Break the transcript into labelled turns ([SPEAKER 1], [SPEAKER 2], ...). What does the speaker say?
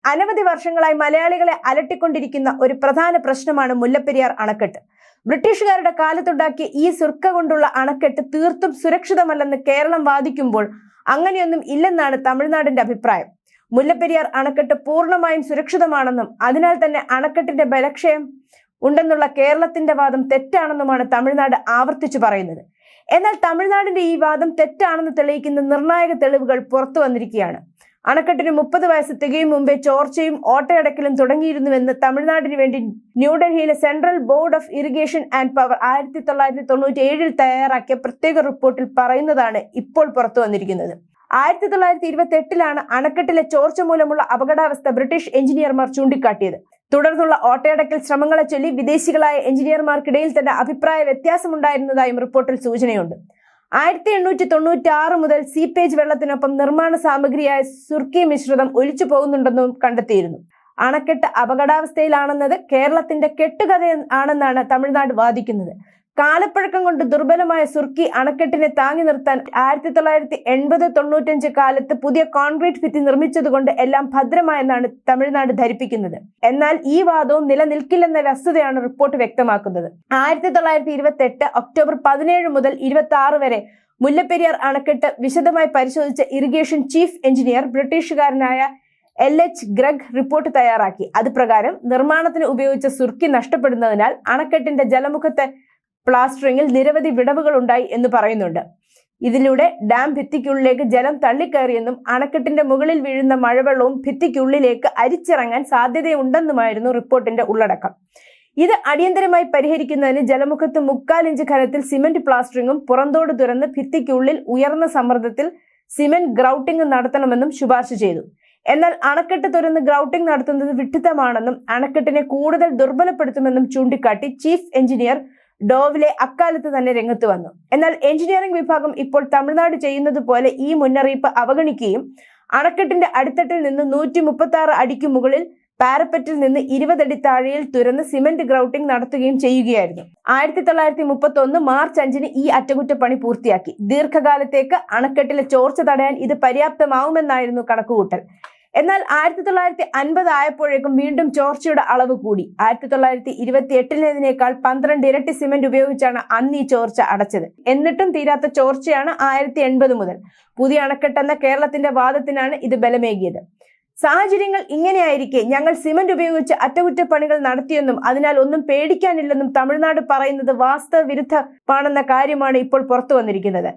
[SPEAKER 1] അനവധി വർഷങ്ങളായി മലയാളികളെ അലട്ടിക്കൊണ്ടിരിക്കുന്ന ഒരു പ്രധാന പ്രശ്നമാണ് മുല്ലപ്പെരിയാർ അണക്കെട്ട്. ബ്രിട്ടീഷുകാരുടെ കാലത്തുണ്ടാക്കിയ ഈ സുർക്ക കൊണ്ടുള്ള അണക്കെട്ട് തീർത്തും സുരക്ഷിതമല്ലെന്ന് കേരളം വാദിക്കുമ്പോൾ അങ്ങനെയൊന്നും ഇല്ലെന്നാണ് തമിഴ്നാടിന്റെ അഭിപ്രായം. മുല്ലപ്പെരിയാർ അണക്കെട്ട് പൂർണ്ണമായും സുരക്ഷിതമാണെന്നും അതിനാൽ തന്നെ അണക്കെട്ടിന്റെ ബലക്ഷയം ഉണ്ടെന്നുള്ള കേരളത്തിന്റെ വാദം തെറ്റാണെന്നുമാണ് തമിഴ്നാട് ആവർത്തിച്ചു പറയുന്നത്. എന്നാൽ തമിഴ്നാടിന്റെ ഈ വാദം തെറ്റാണെന്ന് തെളിയിക്കുന്ന നിർണായക തെളിവുകൾ പുറത്തു വന്നിരിക്കുകയാണ്. അണക്കെട്ടിന് 30 വയസ്സ് തികയും മുമ്പേ ചോർച്ചയും ഓട്ടയടക്കലും തുടങ്ങിയിരുന്നുവെന്ന് തമിഴ്നാടിന് വേണ്ടി ന്യൂഡൽഹിയിലെ central board of irrigation and power 1997 തയ്യാറാക്കിയ പ്രത്യേക റിപ്പോർട്ടിൽ പറയുന്നതാണ് ഇപ്പോൾ പുറത്തു വന്നിരിക്കുന്നത്. 1928 അണക്കെട്ടിലെ ചോർച്ച മൂലമുള്ള അപകടാവസ്ഥ ബ്രിട്ടീഷ് എഞ്ചിനീയർമാർ ചൂണ്ടിക്കാട്ടിയത്. തുടർന്നുള്ള ഓട്ടയടക്കൽ ശ്രമങ്ങളെ ചൊല്ലി വിദേശികളായ എഞ്ചിനീയർമാർക്കിടയിൽ തന്നെ അഭിപ്രായ വ്യത്യാസമുണ്ടായിരുന്നതായും റിപ്പോർട്ടിൽ സൂചനയുണ്ട്. 1896 മുതൽ സീപ്പേജ് വെള്ളത്തിനൊപ്പം നിർമ്മാണ സാമഗ്രിയായ സുർക്കി മിശ്രിതം ഒലിച്ചു പോകുന്നുണ്ടെന്നും കണ്ടെത്തിയിരുന്നു. അണക്കെട്ട് അപകടാവസ്ഥയിലാണെന്നത് കേരളത്തിന്റെ കെട്ടുകഥ ആണെന്നാണ് തമിഴ്നാട് വാദിക്കുന്നത്. കാലപ്പഴക്കം കൊണ്ട് ദുർബലമായ സുർക്കി അണക്കെട്ടിനെ താങ്ങി നിർത്താൻ 1980-95 കാലത്ത് പുതിയ കോൺക്രീറ്റ് ഭിത്തി നിർമ്മിച്ചതുകൊണ്ട് എല്ലാം ഭദ്രമായെന്നാണ് തമിഴ്നാട് ധരിപ്പിക്കുന്നത്. എന്നാൽ ഈ വാദവും നിലനിൽക്കില്ലെന്ന വസ്തുതയാണ് റിപ്പോർട്ട് വ്യക്തമാക്കുന്നത്. 1928 ഒക്ടോബർ 17 മുതൽ 26 വരെ മുല്ലപ്പെരിയാർ അണക്കെട്ട് വിശദമായി പരിശോധിച്ച ഇറിഗേഷൻ ചീഫ് എഞ്ചിനീയർ ബ്രിട്ടീഷുകാരനായ LH ഗ്രഗ് റിപ്പോർട്ട് തയ്യാറാക്കി. അത് പ്രകാരം നിർമ്മാണത്തിന് ഉപയോഗിച്ച സുർക്കി നഷ്ടപ്പെടുന്നതിനാൽ അണക്കെട്ടിന്റെ ജലമുഖത്തെ പ്ലാസ്റ്ററിംഗിൽ നിരവധി വിടവുകൾ ഉണ്ടായി എന്ന് പറയുന്നുണ്ട്. ഇതിലൂടെ ഡാം ഭിത്തിക്കുള്ളിലേക്ക് ജലം തള്ളിക്കയറിയെന്നും അണക്കെട്ടിന്റെ മുകളിൽ വീഴുന്ന മഴവെള്ളവും ഭിത്തിക്കുള്ളിലേക്ക് അരിച്ചിറങ്ങാൻ സാധ്യതയുണ്ടെന്നുമായിരുന്നു റിപ്പോർട്ടിന്റെ ഉള്ളടക്കം. ഇത് അടിയന്തരമായി പരിഹരിക്കുന്നതിന് ജലമുഖത്ത് 3/4 ഇഞ്ച് ഖരത്തിൽ സിമന്റ് പ്ലാസ്റ്ററിംഗും പുറന്തോട് തുറന്ന് ഭിത്തിക്കുള്ളിൽ ഉയർന്ന സമ്മർദ്ദത്തിൽ സിമന്റ് ഗ്രൗട്ടിംഗ് നടത്തണമെന്നും ശുപാർശ ചെയ്തു. എന്നാൽ അണക്കെട്ട് തുറന്ന് ഗ്രൗട്ടിംഗ് നടത്തുന്നത് വിഡ്ഢിത്തമാണെന്നും അണക്കെട്ടിനെ കൂടുതൽ ദുർബലപ്പെടുത്തുമെന്നും ചൂണ്ടിക്കാട്ടി ചീഫ് എഞ്ചിനീയർ ഡോവ്ലെ അക്കാലത്ത് തന്നെ രംഗത്ത് വന്നു. എന്നാൽ എഞ്ചിനീയറിംഗ് വിഭാഗം ഇപ്പോൾ തമിഴ്നാട് ചെയ്യുന്നത് പോലെ ഈ മുന്നറിയിപ്പ് അവഗണിക്കുകയും അണക്കെട്ടിന്റെ അടിത്തട്ടിൽ നിന്ന് 136 അടിക്ക് മുകളിൽ പാരപ്പറ്റിൽ നിന്ന് 20 അടി താഴെയിൽ തുറന്ന് സിമന്റ് ഗ്രൗട്ടിംഗ് നടത്തുകയും ചെയ്യുകയായിരുന്നു. 1931 മാർച്ച് 5 ഈ അറ്റകുറ്റപ്പണി പൂർത്തിയാക്കി. ദീർഘകാലത്തേക്ക് അണക്കെട്ടിലെ ചോർച്ച തടയാൻ ഇത് പര്യാപ്തമാവുമെന്നായിരുന്നു കണക്കുകൂട്ടൽ. എന്നാൽ 1950 ആയപ്പോഴേക്കും വീണ്ടും ചോർച്ചയുടെ അളവ് കൂടി. 1928 12 ഇരട്ടി സിമന്റ് ഉപയോഗിച്ചാണ് അന്ന് ഈ ചോർച്ച അടച്ചത്. എന്നിട്ടും തീരാത്ത ചോർച്ചയാണ് 1980 മുതൽ. പുതിയ അണക്കെട്ടെന്ന കേരളത്തിന്റെ വാദത്തിനാണ് ഇത് ബലമേകിയത്. സാഹചര്യങ്ങൾ ഇങ്ങനെയായിരിക്കെ ഞങ്ങൾ സിമന്റ് ഉപയോഗിച്ച് അറ്റകുറ്റപ്പണികൾ നടത്തിയെന്നും അതിനാൽ ഒന്നും പേടിക്കാനില്ലെന്നും തമിഴ്നാട് പറയുന്നത് വാസ്തവ വിരുദ്ധമാണെന്ന കാര്യമാണ് ഇപ്പോൾ പുറത്തു വന്നിരിക്കുന്നത്.